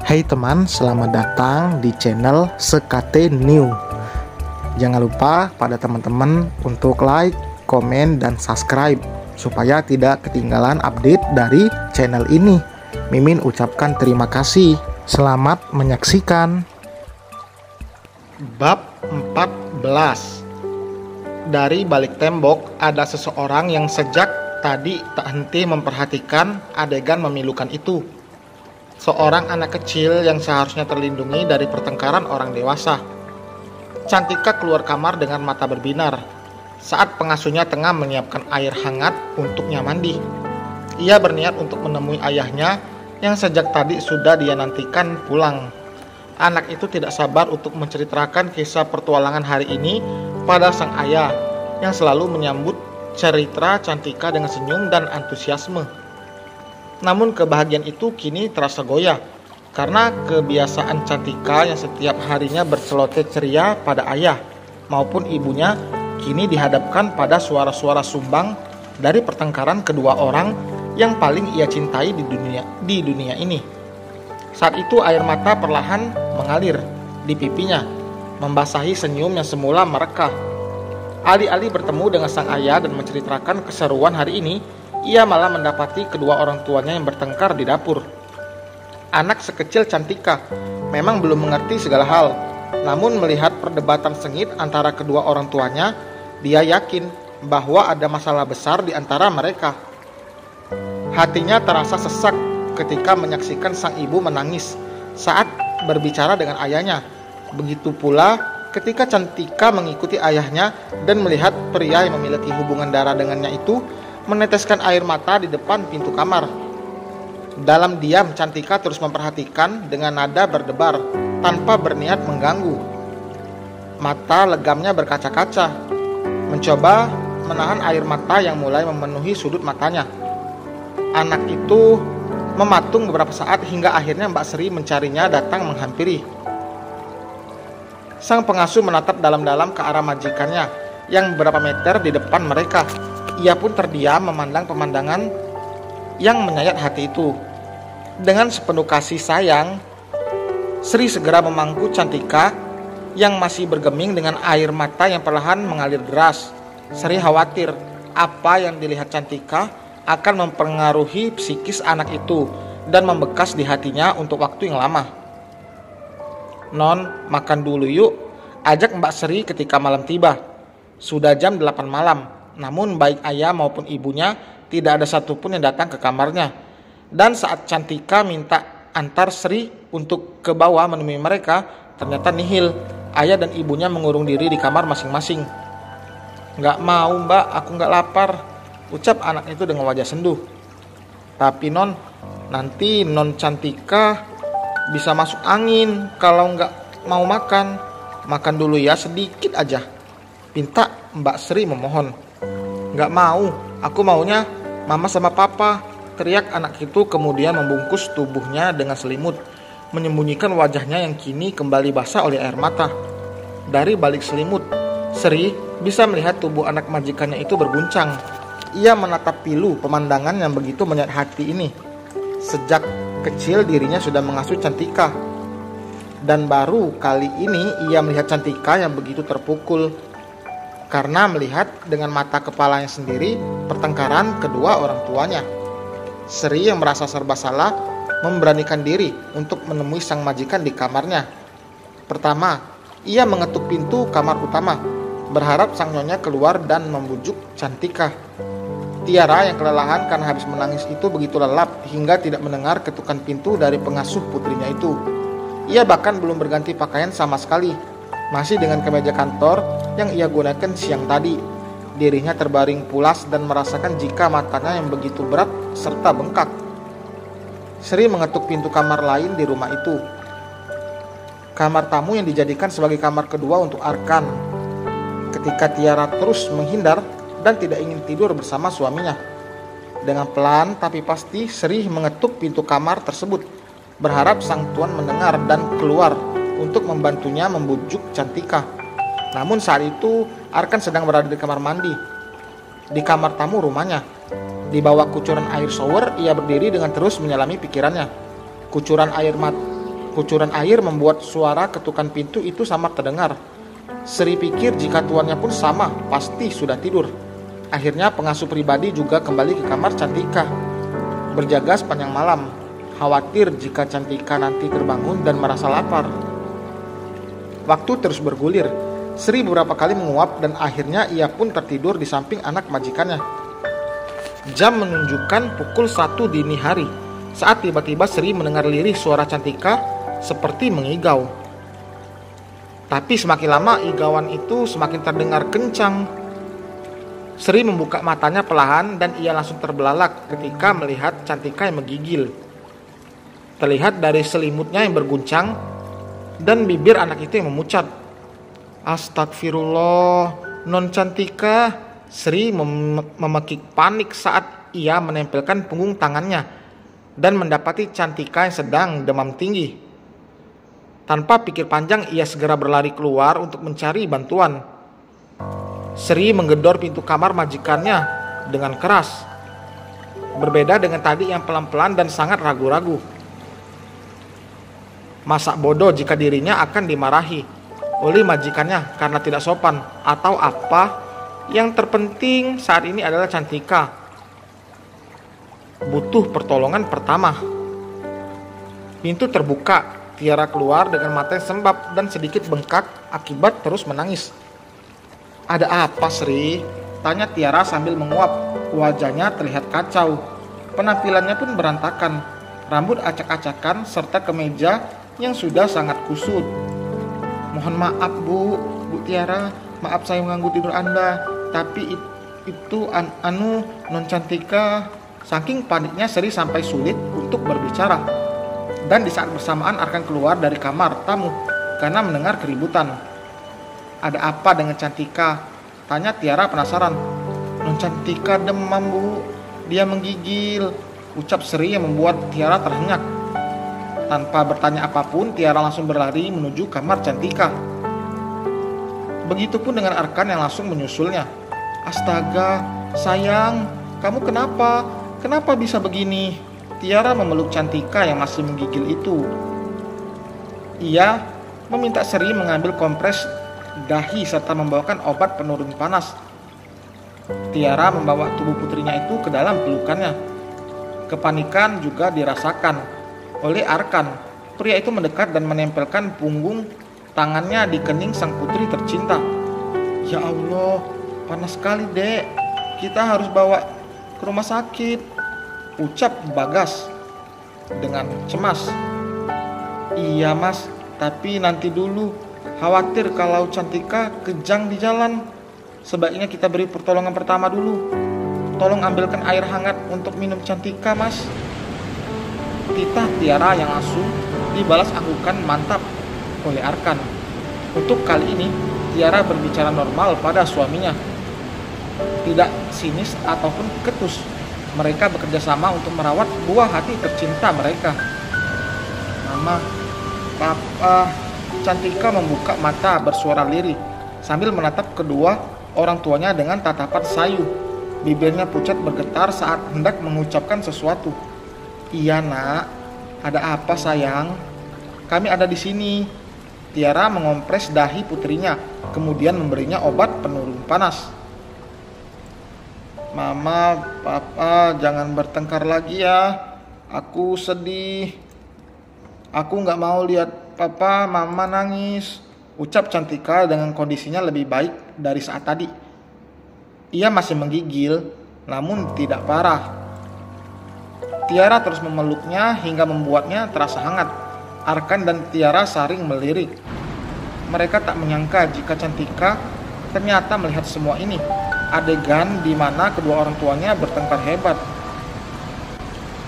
Hai teman, selamat datang di channel Sekate New. Jangan lupa pada teman-teman untuk like, komen, dan subscribe supaya tidak ketinggalan update dari channel ini. Mimin ucapkan terima kasih. Selamat menyaksikan. Bab 14. Dari balik tembok ada seseorang yang sejak tadi tak henti memperhatikan adegan memilukan itu. Seorang anak kecil yang seharusnya terlindungi dari pertengkaran orang dewasa. Cantika keluar kamar dengan mata berbinar saat pengasuhnya tengah menyiapkan air hangat untuknya mandi. Ia berniat untuk menemui ayahnya yang sejak tadi sudah dia nantikan pulang. Anak itu tidak sabar untuk menceritakan kisah pertualangan hari ini pada sang ayah yang selalu menyambut cerita Cantika dengan senyum dan antusiasme. Namun kebahagiaan itu kini terasa goyah karena kebiasaan Cantika yang setiap harinya berceloteh ceria pada ayah maupun ibunya kini dihadapkan pada suara-suara sumbang dari pertengkaran kedua orang yang paling ia cintai di dunia ini. Saat itu air mata perlahan mengalir di pipinya, membasahi senyum yang semula merekah. Alih-alih bertemu dengan sang ayah dan menceritakan keseruan hari ini, ia malah mendapati kedua orang tuanya yang bertengkar di dapur. Anak sekecil Cantika memang belum mengerti segala hal, namun melihat perdebatan sengit antara kedua orang tuanya, dia yakin bahwa ada masalah besar di antara mereka. Hatinya terasa sesak ketika menyaksikan sang ibu menangis saat berbicara dengan ayahnya. Begitu pula ketika Cantika mengikuti ayahnya dan melihat pria yang memiliki hubungan darah dengannya itu meneteskan air mata di depan pintu kamar. Dalam diam, Cantika terus memperhatikan dengan nada berdebar tanpa berniat mengganggu. Mata legamnya berkaca-kaca, mencoba menahan air mata yang mulai memenuhi sudut matanya. Anak itu mematung beberapa saat hingga akhirnya Mbak Sri mencarinya datang menghampiri. Sang pengasuh menatap dalam-dalam ke arah majikannya yang beberapa meter di depan mereka. Ia pun terdiam memandang pemandangan yang menyayat hati itu. Dengan sepenuh kasih sayang, Sri segera memangku Cantika yang masih bergeming dengan air mata yang perlahan mengalir deras. Sri khawatir apa yang dilihat Cantika akan mempengaruhi psikis anak itu dan membekas di hatinya untuk waktu yang lama. "Non, makan dulu yuk," ajak Mbak Sri ketika malam tiba. Sudah jam 8 malam. Namun baik ayah maupun ibunya tidak ada satupun yang datang ke kamarnya. Dan saat Cantika minta antar Sri untuk ke bawah menemui mereka, ternyata nihil. Ayah dan ibunya mengurung diri di kamar masing-masing. "Nggak mau mbak, aku nggak lapar," ucap anak itu dengan wajah sendu. "Tapi non, nanti non Cantika bisa masuk angin kalau nggak mau makan. Makan dulu ya sedikit aja," pinta Mbak Sri memohon. "Nggak mau, aku maunya mama sama papa," teriak anak itu kemudian membungkus tubuhnya dengan selimut, menyembunyikan wajahnya yang kini kembali basah oleh air mata. Dari balik selimut, Sri bisa melihat tubuh anak majikannya itu berguncang. Ia menatap pilu pemandangan yang begitu menyayat hati ini. Sejak kecil dirinya sudah mengasuh Cantika, dan baru kali ini ia melihat Cantika yang begitu terpukul karena melihat dengan mata kepalanya sendiri pertengkaran kedua orang tuanya. Sri yang merasa serba salah memberanikan diri untuk menemui sang majikan di kamarnya. Pertama, ia mengetuk pintu kamar utama, berharap sang nyonya keluar dan membujuk Cantika. Tiara yang kelelahan karena habis menangis itu begitu lelap hingga tidak mendengar ketukan pintu dari pengasuh putrinya itu. Ia bahkan belum berganti pakaian sama sekali, masih dengan kemeja kantor yang ia gunakan siang tadi. Dirinya terbaring pulas dan merasakan jika matanya yang begitu berat serta bengkak. Sri mengetuk pintu kamar lain di rumah itu. Kamar tamu yang dijadikan sebagai kamar kedua untuk Arkan. Ketika Tiara terus menghindar dan tidak ingin tidur bersama suaminya. Dengan pelan tapi pasti Sri mengetuk pintu kamar tersebut, berharap sang tuan mendengar dan keluar untuk membantunya membujuk Cantika. Namun saat itu Arkan sedang berada di kamar mandi di kamar tamu rumahnya. Di bawah kucuran air shower ia berdiri dengan terus menyelami pikirannya. Kucuran air Kucuran air membuat suara ketukan pintu itu samar terdengar. Sri pikir jika tuannya pun sama, pasti sudah tidur. Akhirnya pengasuh pribadi juga kembali ke kamar Cantika, berjaga sepanjang malam, khawatir jika Cantika nanti terbangun dan merasa lapar. Waktu terus bergulir. Sri beberapa kali menguap dan akhirnya ia pun tertidur di samping anak majikannya. Jam menunjukkan pukul 1 dini hari saat tiba-tiba Sri mendengar lirih suara Cantika seperti mengigau. Tapi semakin lama igauan itu semakin terdengar kencang. Sri membuka matanya perlahan dan ia langsung terbelalak ketika melihat Cantika yang menggigil. Terlihat dari selimutnya yang berguncang dan bibir anak itu yang memucat. Astagfirullah, non Cantika. Sri memekik panik saat ia menempelkan punggung tangannya dan mendapati Cantika yang sedang demam tinggi. Tanpa pikir panjang, ia segera berlari keluar untuk mencari bantuan. Sri menggedor pintu kamar majikannya dengan keras. Berbeda dengan tadi yang pelan-pelan dan sangat ragu-ragu. Masa bodoh jika dirinya akan dimarahi oleh majikannya karena tidak sopan atau apa. Yang terpenting saat ini adalah Cantika butuh pertolongan pertama. Pintu terbuka. Tiara keluar dengan mata yang sembab dan sedikit bengkak akibat terus menangis. Ada apa, Sri? Tanya Tiara sambil menguap. Wajahnya terlihat kacau. Penampilannya pun berantakan. Rambut acak-acakan serta kemeja yang sudah sangat kusut. Mohon maaf, Bu Tiara. Maaf saya mengganggu tidur Anda. Tapi itu non Cantika. Saking paniknya Sri sampai sulit untuk berbicara. Dan di saat bersamaan akan keluar dari kamar tamu karena mendengar keributan. Ada apa dengan Cantika? Tanya Tiara penasaran. Non Cantika demam, Bu. Dia menggigil. Ucap Sri yang membuat Tiara terhenyak. Tanpa bertanya apapun, Tiara langsung berlari menuju kamar Cantika. Begitupun dengan Arkan yang langsung menyusulnya. Astaga, sayang, kamu kenapa? Kenapa bisa begini? Tiara memeluk Cantika yang masih menggigil itu. Ia meminta Sri mengambil kompres dahi serta membawakan obat penurun panas. Tiara membawa tubuh putrinya itu ke dalam pelukannya. Kepanikan juga dirasakan oleh Arkan. Pria itu mendekat dan menempelkan punggung tangannya di kening sang putri tercinta. Ya Allah, panas sekali, Dek. Kita harus bawa ke rumah sakit, ucap Bagas dengan cemas. Iya, Mas, tapi nanti dulu. Khawatir kalau Cantika kejang di jalan. Sebaiknya kita beri pertolongan pertama dulu. Tolong ambilkan air hangat untuk minum Cantika, Mas. Titah Tiara yang langsung dibalas anggukan mantap oleh Arkan. Untuk kali ini, Tiara berbicara normal pada suaminya. Tidak sinis ataupun ketus. Mereka bekerja sama untuk merawat buah hati tercinta mereka. Mama, Papa. Cantika membuka mata bersuara lirih sambil menatap kedua orang tuanya dengan tatapan sayu. Bibirnya pucat bergetar saat hendak mengucapkan sesuatu. Iya, Nak. Ada apa, sayang? Kami ada di sini. Tiara mengompres dahi putrinya, kemudian memberinya obat penurun panas. Mama, Papa, jangan bertengkar lagi ya. Aku sedih. Aku gak mau lihat Papa, Mama nangis. Ucap Cantika dengan kondisinya lebih baik dari saat tadi. Ia masih menggigil, namun tidak parah. Tiara terus memeluknya hingga membuatnya terasa hangat. Arkan dan Tiara saling melirik. Mereka tak menyangka jika Cantika ternyata melihat semua ini. Adegan di mana kedua orang tuanya bertengkar hebat.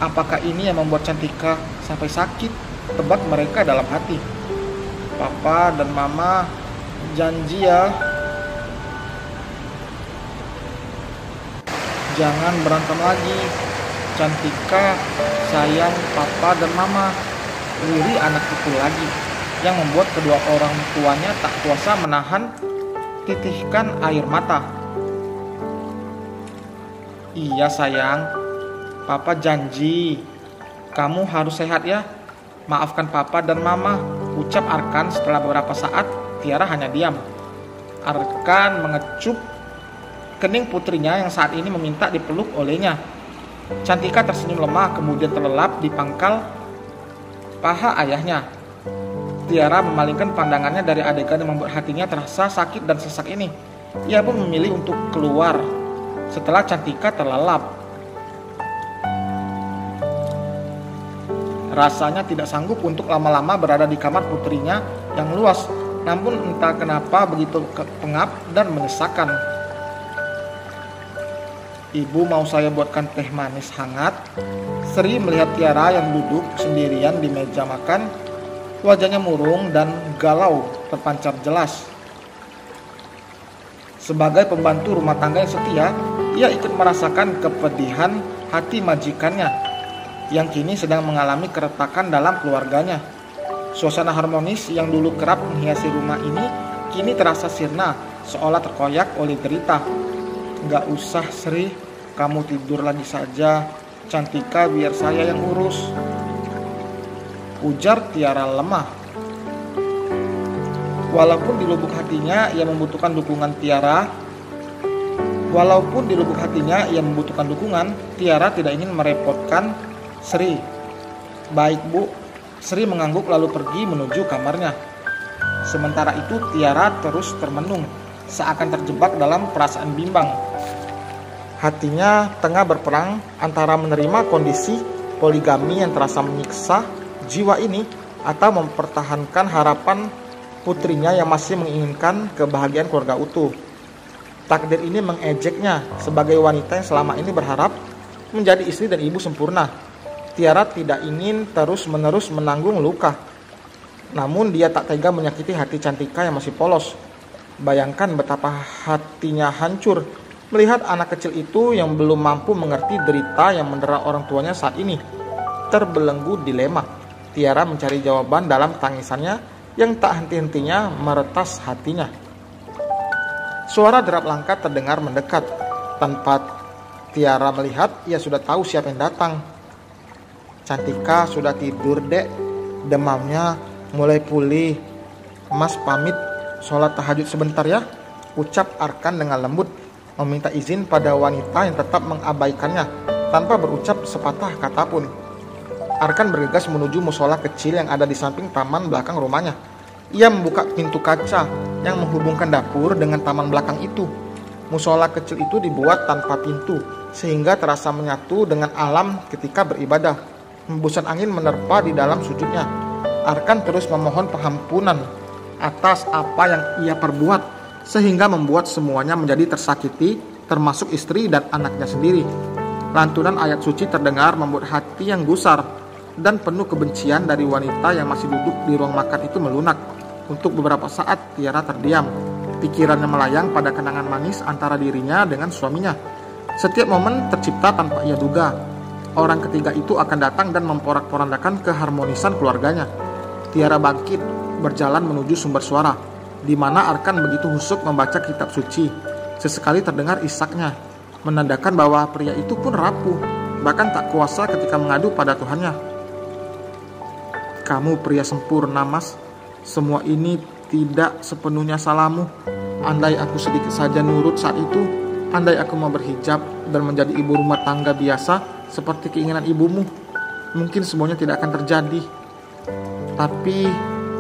Apakah ini yang membuat Cantika sampai sakit? Tebak mereka dalam hati. Papa dan Mama, janji ya, jangan berantem lagi. Cantika, sayang Papa dan Mama. Lirih anak itu lagi, yang membuat kedua orang tuanya tak kuasa menahan titihkan air mata. Iya sayang, Papa janji, kamu harus sehat ya. Maafkan papa dan mama, ucap Arkan setelah beberapa saat. Tiara hanya diam. Arkan mengecup kening putrinya yang saat ini meminta dipeluk olehnya. Cantika tersenyum lemah kemudian terlelap di pangkal paha ayahnya. Tiara memalingkan pandangannya dari adegan yang membuat hatinya terasa sakit dan sesak ini. Ia pun memilih untuk keluar setelah Cantika terlelap. Rasanya tidak sanggup untuk lama-lama berada di kamar putrinya yang luas, namun entah kenapa begitu pengap dan mendesakan. Ibu, mau saya buatkan teh manis hangat? Sri melihat Tiara yang duduk sendirian di meja makan. Wajahnya murung dan galau terpancar jelas. Sebagai pembantu rumah tangga yang setia, ia ikut merasakan kepedihan hati majikannya yang kini sedang mengalami keretakan dalam keluarganya. Suasana harmonis yang dulu kerap menghiasi rumah ini kini terasa sirna, seolah terkoyak oleh derita. Gak usah Sri, kamu tidur lagi saja. Cantika biar saya yang urus, ujar Tiara lemah. Walaupun di lubuk hatinya ia membutuhkan dukungan, Tiara tidak ingin merepotkan Sri. Baik Bu, Sri mengangguk lalu pergi menuju kamarnya. Sementara itu Tiara terus termenung, seakan terjebak dalam perasaan bimbang. Hatinya tengah berperang antara menerima kondisi poligami yang terasa menyiksa jiwa ini atau mempertahankan harapan putrinya yang masih menginginkan kebahagiaan keluarga utuh. Takdir ini mengejeknya sebagai wanita yang selama ini berharap menjadi istri dan ibu sempurna. Tiara tidak ingin terus-menerus menanggung luka. Namun dia tak tega menyakiti hati Cantika yang masih polos. Bayangkan betapa hatinya hancur melihat anak kecil itu yang belum mampu mengerti derita yang mendera orang tuanya saat ini. Terbelenggu dilema. Tiara mencari jawaban dalam tangisannya yang tak henti-hentinya meretas hatinya. Suara derap langkah terdengar mendekat. Tanpa Tiara melihat, ia sudah tahu siapa yang datang. Cantika sudah tidur dek, demamnya mulai pulih. Mas pamit sholat tahajud sebentar ya, ucap Arkan dengan lembut, meminta izin pada wanita yang tetap mengabaikannya tanpa berucap sepatah kata pun. Arkan bergegas menuju musola kecil yang ada di samping taman belakang rumahnya. Ia membuka pintu kaca yang menghubungkan dapur dengan taman belakang itu. Musola kecil itu dibuat tanpa pintu sehingga terasa menyatu dengan alam ketika beribadah. Hembusan angin menerpa di dalam sujudnya. Arkan terus memohon pengampunan atas apa yang ia perbuat sehingga membuat semuanya menjadi tersakiti, termasuk istri dan anaknya sendiri. Lantunan ayat suci terdengar membuat hati yang gusar dan penuh kebencian dari wanita yang masih duduk di ruang makan itu melunak. Untuk beberapa saat Tiara terdiam. Pikirannya melayang pada kenangan manis antara dirinya dengan suaminya. Setiap momen tercipta tanpa ia duga. Orang ketiga itu akan datang dan memporak-porandakan keharmonisan keluarganya. Tiara bangkit, berjalan menuju sumber suara, di mana Arkan begitu husuk membaca kitab suci. Sesekali terdengar isaknya, menandakan bahwa pria itu pun rapuh, bahkan tak kuasa ketika mengadu pada Tuhannya. Kamu pria sempurna, Mas. Semua ini tidak sepenuhnya salahmu. Andai aku sedikit saja nurut saat itu, andai aku mau berhijab dan menjadi ibu rumah tangga biasa seperti keinginan ibumu, mungkin semuanya tidak akan terjadi. Tapi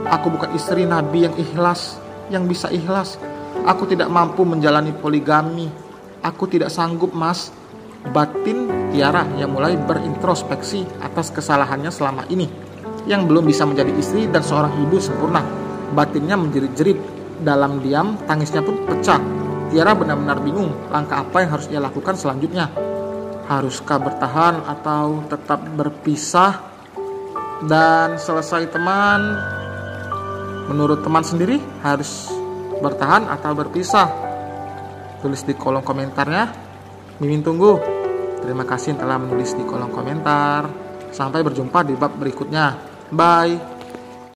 aku bukan istri Nabi yang ikhlas, yang bisa ikhlas. Aku tidak mampu menjalani poligami. Aku tidak sanggup, Mas. Batin Tiara yang mulai berintrospeksi atas kesalahannya selama ini, yang belum bisa menjadi istri dan seorang ibu sempurna. Batinnya menjerit-jerit. Dalam diam, tangisnya pun pecah. Tiara benar-benar bingung langkah apa yang harus ia lakukan selanjutnya. Haruskah bertahan atau tetap berpisah? Dan selesai teman, menurut teman sendiri harus bertahan atau berpisah? Tulis di kolom komentarnya. Mimin tunggu. Terima kasih telah menulis di kolom komentar. Sampai berjumpa di bab berikutnya. Bye.